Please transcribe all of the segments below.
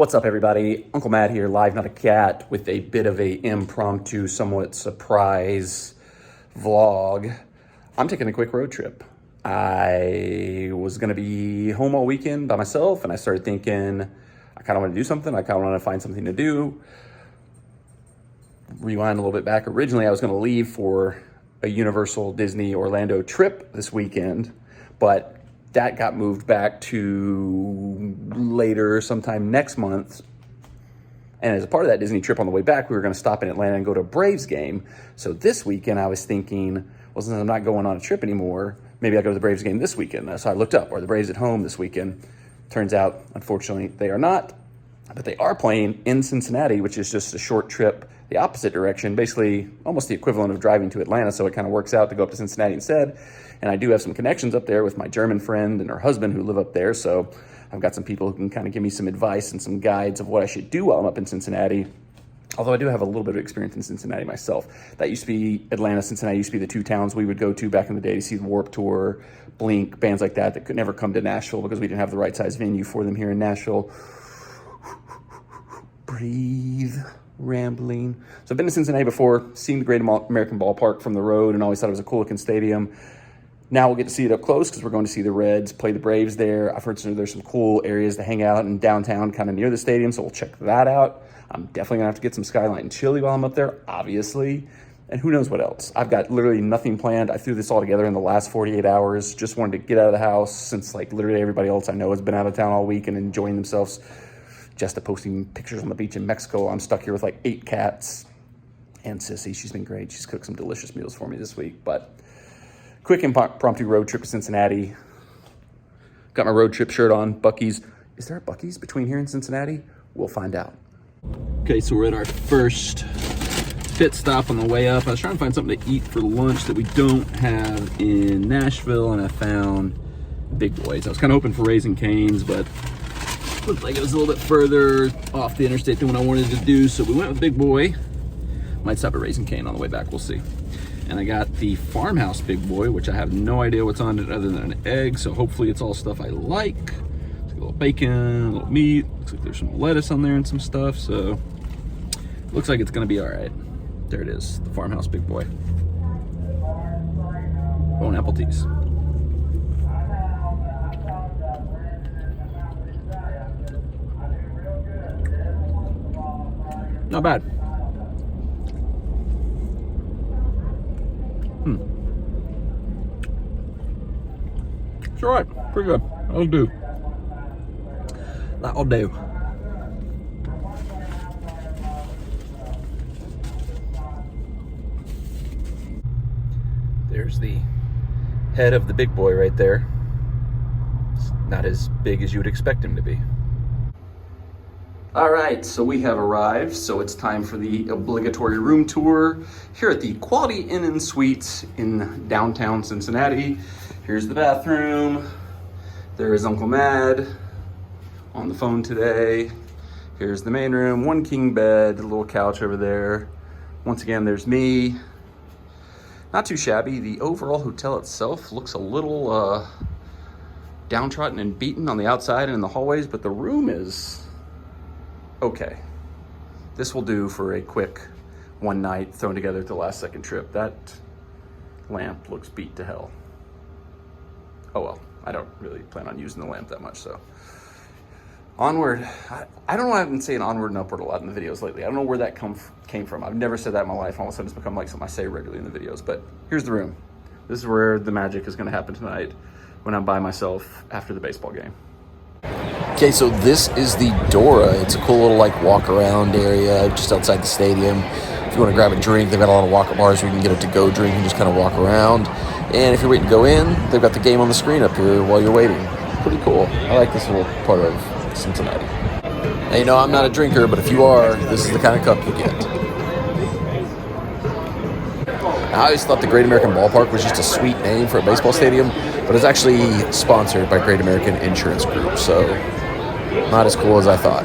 What's up, everybody? Uncle Matt here, live not a cat, with a bit of a impromptu, somewhat surprise vlog. I'm taking a quick road trip. I was gonna be home all weekend by myself, and I started thinking, I kind of want to do something. I kind of want to find something to do. Rewind a little bit back. Originally, I was gonna leave for a Universal Disney Orlando trip this weekend, but that got moved back to later, sometime next month. And as a part of that Disney trip on the way back, we were going to stop in Atlanta and go to a Braves game. So this weekend I was thinking, well, since I'm not going on a trip anymore, maybe I'll go to the Braves game this weekend. So I looked up, are the Braves at home this weekend? Turns out, unfortunately, they are not. But they are playing in Cincinnati, which is just a short trip the opposite direction, basically almost the equivalent of driving to Atlanta. So it kind of works out to go up to Cincinnati instead. And I do have some connections up there with my German friend and her husband who live up there. So I've got some people who can kind of give me some advice and some guides of what I should do while I'm up in Cincinnati. Although I do have a little bit of experience in Cincinnati myself. That used to be, Atlanta, Cincinnati used to be the two towns we would go to back in the day to see the Warped Tour, Blink, bands like that could never come to Nashville because we didn't have the right size venue for them here in Nashville. Breathe. Rambling. So I've been to Cincinnati before, seen the Great American Ballpark from the road, and always thought it was a cool looking stadium. Now we'll get to see it up close because we're going to see the Reds play the Braves there. I've heard there's some cool areas to hang out in downtown, kind of near the stadium, so we'll check that out. I'm definitely gonna have to get some Skyline chili while I'm up there, obviously. And who knows what else. I've got literally nothing planned. I threw this all together in the last 48 hours. Just wanted to get out of the house since like literally everybody else I know has been out of town all week and enjoying themselves. Just posting pictures on the beach in Mexico. I'm stuck here with like 8 cats. And Sissy, she's been great. She's cooked some delicious meals for me this week. But quick impromptu road trip to Cincinnati. Got my road trip shirt on, Buc-ee's. Is there a Buc-ee's between here and Cincinnati? We'll find out. Okay, so we're at our first pit stop on the way up. I was trying to find something to eat for lunch that we don't have in Nashville, and I found Big Boys. I was kind of hoping for Raising Cane's, but looked like it was a little bit further off the interstate than what I wanted to do, so we went with Big Boy. Might stop at Raising Cane on the way back, we'll see. And I got the Farmhouse Big Boy, which I have no idea what's on it other than an egg, so hopefully it's all stuff I like. It's a little bacon, a little meat, looks like there's some lettuce on there and some stuff, so looks like it's gonna be all right. There it is, the Farmhouse Big Boy. Oh, and apple teas. Not bad. It's all right, pretty good. That'll do. That'll do. There's the head of the Big Boy right there. It's not as big as you would expect him to be. All right, so we have arrived, so it's time for the obligatory room tour here at the Quality Inn and Suites in downtown Cincinnati. Here's the bathroom. There is Uncle Mad on the phone today. Here's the main room, 1 king bed, a little couch over there. Once again, there's me. Not too shabby. The overall hotel itself looks a little downtrodden and beaten on the outside and in the hallways, but the room is okay. This will do for a quick one night thrown together at the last second trip. That lamp looks beat to hell. Oh well, I don't really plan on using the lamp that much, so. Onward. I don't know why I've been saying onward and upward a lot in the videos lately. I don't know where that came from. I've never said that in my life. All of a sudden it's become like something I say regularly in the videos, but here's the room. This is where the magic is gonna happen tonight when I'm by myself after the baseball game. Okay, so this is the Dora. It's a cool little like walk around area just outside the stadium. If you want to grab a drink, they've got a lot of walk-up bars where you can get a to-go drink and just kind of walk around. And if you're waiting to go in, they've got the game on the screen up here while you're waiting. Pretty cool. I like this little part of Cincinnati. Now, you know, I'm not a drinker, but if you are, this is the kind of cup you get. I always thought the Great American Ballpark was just a sweet name for a baseball stadium, but it's actually sponsored by Great American Insurance Group, so not as cool as I thought.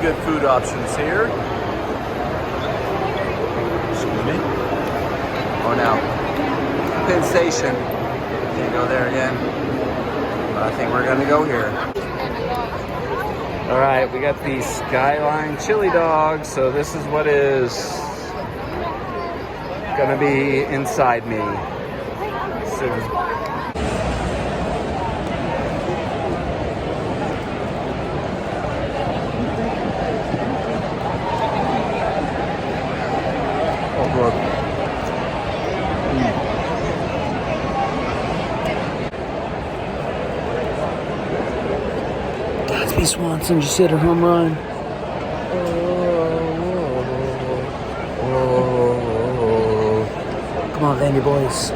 good food options here. Excuse me. Oh, now, Penn Station. Can't go there again. But I think we're gonna go here. All right, we got the Skyline chili dogs. So this is what is gonna be inside me soon. Oh, good. Gatsby Swanson just hit a home run. Come on, Vandy boys.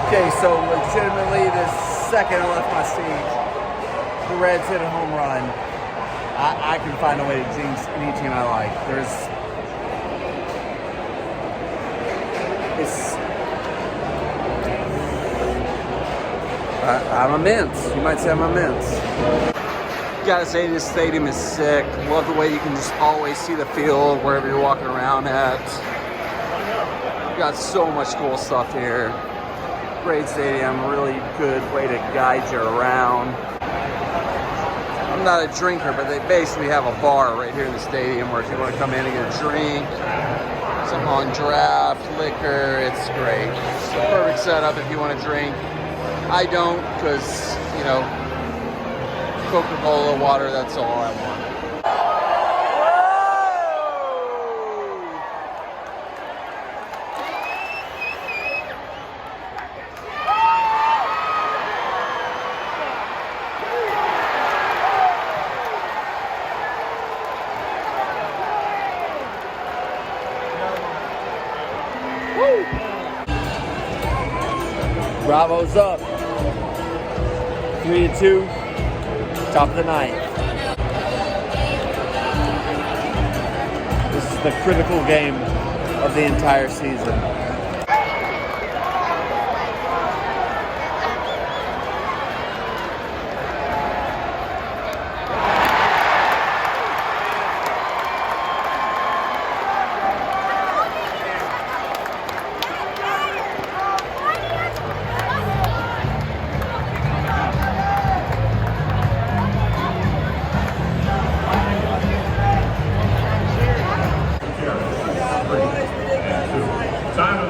Okay, so legitimately the second I left my seat, the Reds hit a home run. I can find a way to jinx any team I like. I'm immense. You might say I'm immense. You gotta say this stadium is sick. Love the way you can just always see the field wherever you're walking around at. You got so much cool stuff here. Great stadium, really good way to guide you around. I'm not a drinker, but they basically have a bar right here in the stadium where if you want to come in and get a drink, some on draft, liquor, it's great. It's the perfect setup if you want to drink. I don't, because, you know, Coca-Cola, water, that's all I want. Bravo's up. 3-2. Top of the ninth. This is the critical game of the entire season. Time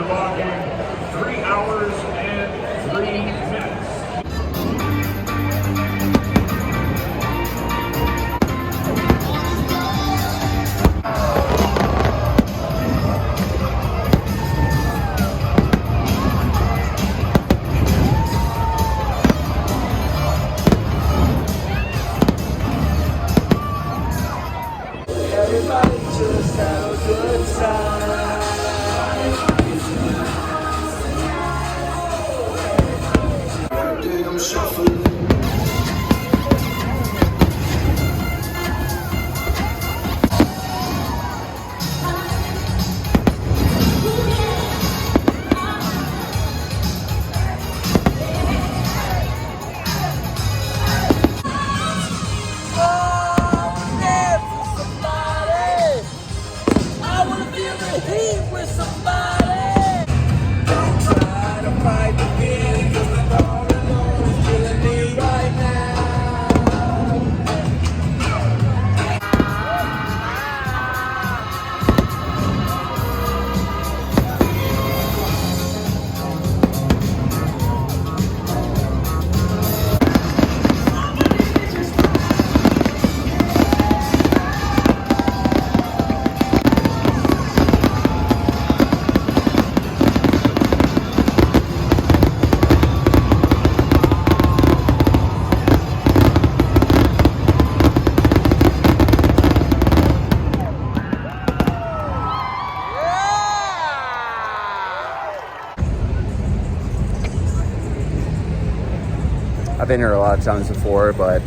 been here a lot of times before, but I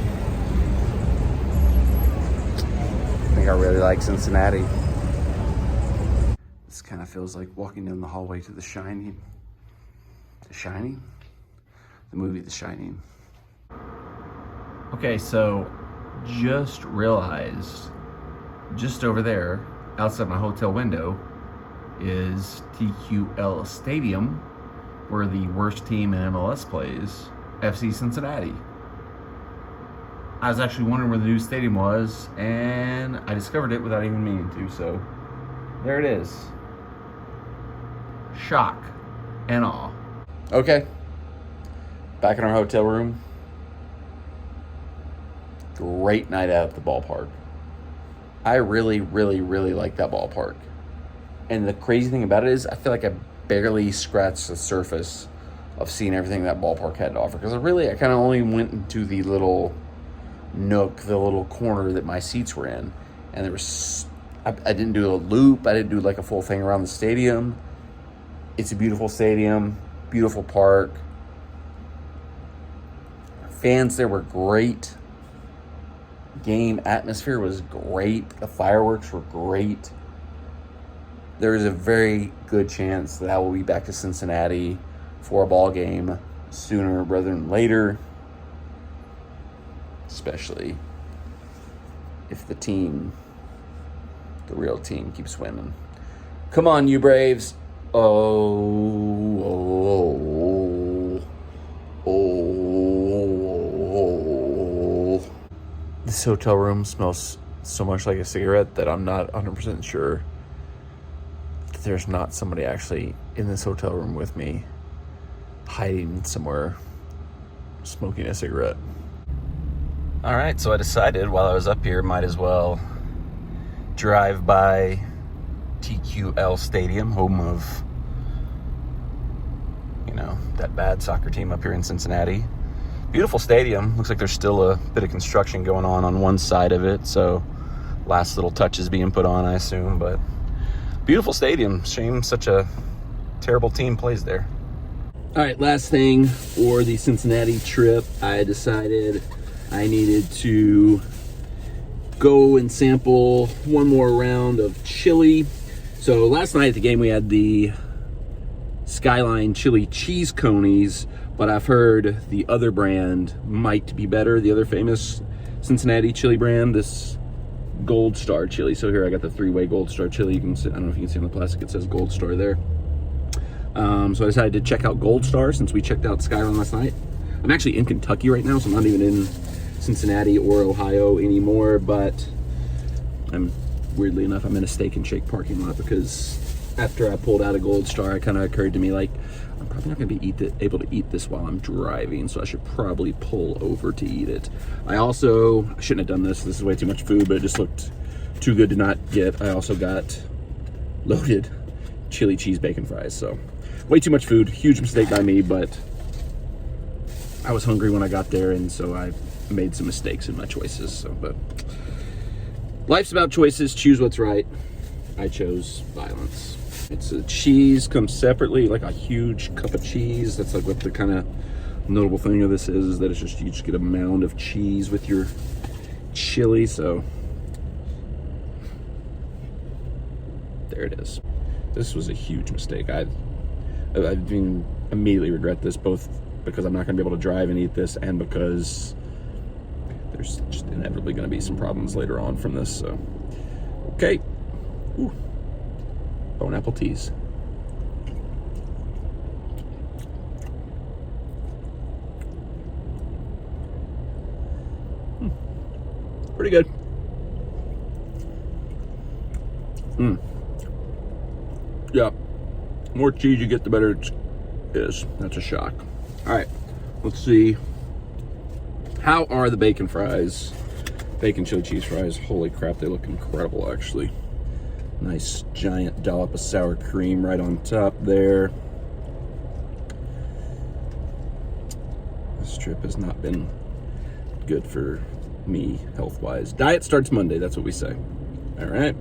think I really like Cincinnati. This kind of feels like walking down the hallway to The Shining. The Shining? The movie The Shining. Okay, so just realized just over there, outside my hotel window, is TQL Stadium, where the worst team in MLS plays, FC Cincinnati. I was actually wondering where the new stadium was, and I discovered it without even meaning to, so there it is. Shock and awe. Okay, back in our hotel room. Great night out at the ballpark. I really, really, really like that ballpark. And the crazy thing about it is I feel like I barely scratched the surface of seeing everything that ballpark had to offer. Because I kind of only went into the little nook, the little corner that my seats were in. And there was, I didn't do a loop. I didn't do like a full thing around the stadium. It's a beautiful stadium, beautiful park. Fans there were great. Game atmosphere was great. The fireworks were great. There is a very good chance that I will be back to Cincinnati for a ball game sooner rather than later, especially if the real team, keeps winning. Come on, you Braves. This hotel room smells so much like a cigarette that I'm not 100% sure that there's not somebody actually in this hotel room with me, hiding somewhere, smoking a cigarette. All right, so I decided while I was up here, might as well drive by TQL Stadium, home of, that bad soccer team up here in Cincinnati. Beautiful stadium. Looks like there's still a bit of construction going on one side of it, so last little touches being put on, I assume. But beautiful stadium. Shame such a terrible team plays there. All right, last thing for the Cincinnati trip, I decided I needed to go and sample one more round of chili. So last night at the game we had the Skyline chili cheese conies, but I've heard the other brand might be better, the other famous Cincinnati chili brand, this Gold Star chili. So here I got the 3-way Gold Star chili. You can see, I don't know if you can see on the plastic, it says Gold Star there. So I decided to check out Gold Star since we checked out Skyline last night. I'm actually in Kentucky right now, so I'm not even in Cincinnati or Ohio anymore, but weirdly enough, I'm in a Steak and Shake parking lot because after I pulled out a Gold Star, it kind of occurred to me, like, I'm probably not going to be able to eat this while I'm driving, so I should probably pull over to eat it. I shouldn't have done this. This is way too much food, but it just looked too good to not get. I also got loaded chili cheese bacon fries, so way too much food. Huge mistake by me, but I was hungry when I got there, and so I made some mistakes in my choices. But life's about choices. Choose what's right. I chose violence. It's a cheese, comes separately, like a huge cup of cheese. That's like what the kind of notable thing of this is that it's just, you just get a mound of cheese with your chili. So there it is. This was a huge mistake. I immediately regret this, both because I'm not going to be able to drive and eat this, and because there's just inevitably going to be some problems later on from this. So, okay. Ooh. Bone apple teas. Pretty good. Yeah. The more cheese you get, the better it is. That's a shock. All right. Let's see. How are the bacon fries? Bacon chili cheese fries. Holy crap, they look incredible, actually. Nice giant dollop of sour cream right on top there. This trip has not been good for me health-wise. Diet starts Monday, that's what we say. All right,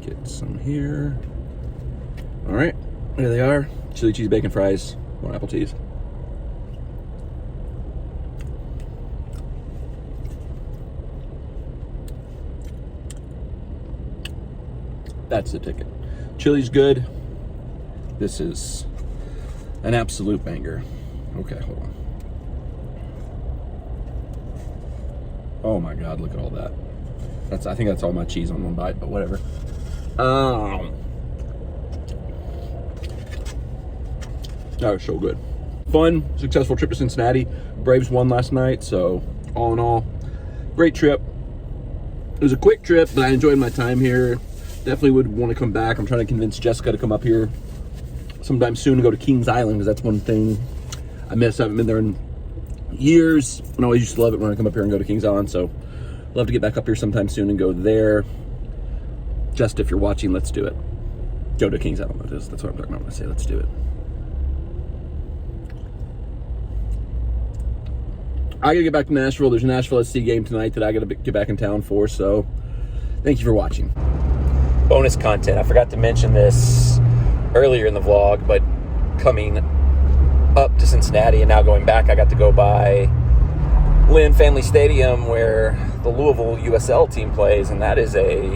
get some here. All right, there they are. Chili cheese bacon fries, 1 apple teas. That's the ticket. Chili's good. This is an absolute banger. Okay, hold on. Oh my God, look at all that. I think that's all my cheese on one bite, but whatever. That was so good. Fun, successful trip to Cincinnati. Braves won last night, so all in all, great trip. It was a quick trip, but I enjoyed my time here. Definitely would want to come back. I'm trying to convince Jessica to come up here sometime soon and go to Kings Island, because that's one thing I miss. I haven't been there in years, and I always used to love it when I come up here and go to Kings Island, so love to get back up here sometime soon and go there. Just if you're watching, let's do it. Go to Kings Island. That's what I'm talking about when I say let's do it. I gotta get back to Nashville. There's a Nashville SC game tonight that I gotta get back in town for, so thank you for watching. Bonus content. I forgot to mention this earlier in the vlog, but coming up to Cincinnati and now going back, I got to go by Lynn Family Stadium where the Louisville USL team plays, and that is a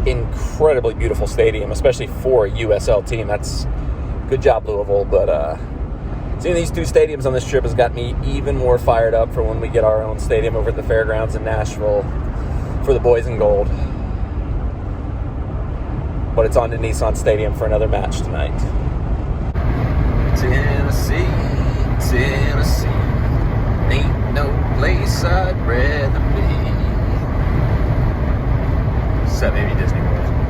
incredibly beautiful stadium, especially for a USL team. That's good job, Louisville. But seeing these two stadiums on this trip has got me even more fired up for when we get our own stadium over at the fairgrounds in Nashville for the boys in gold. But it's on to Nissan Stadium for another match tonight. Tennessee, Tennessee, ain't no place I'd rather be. Except maybe Disney World.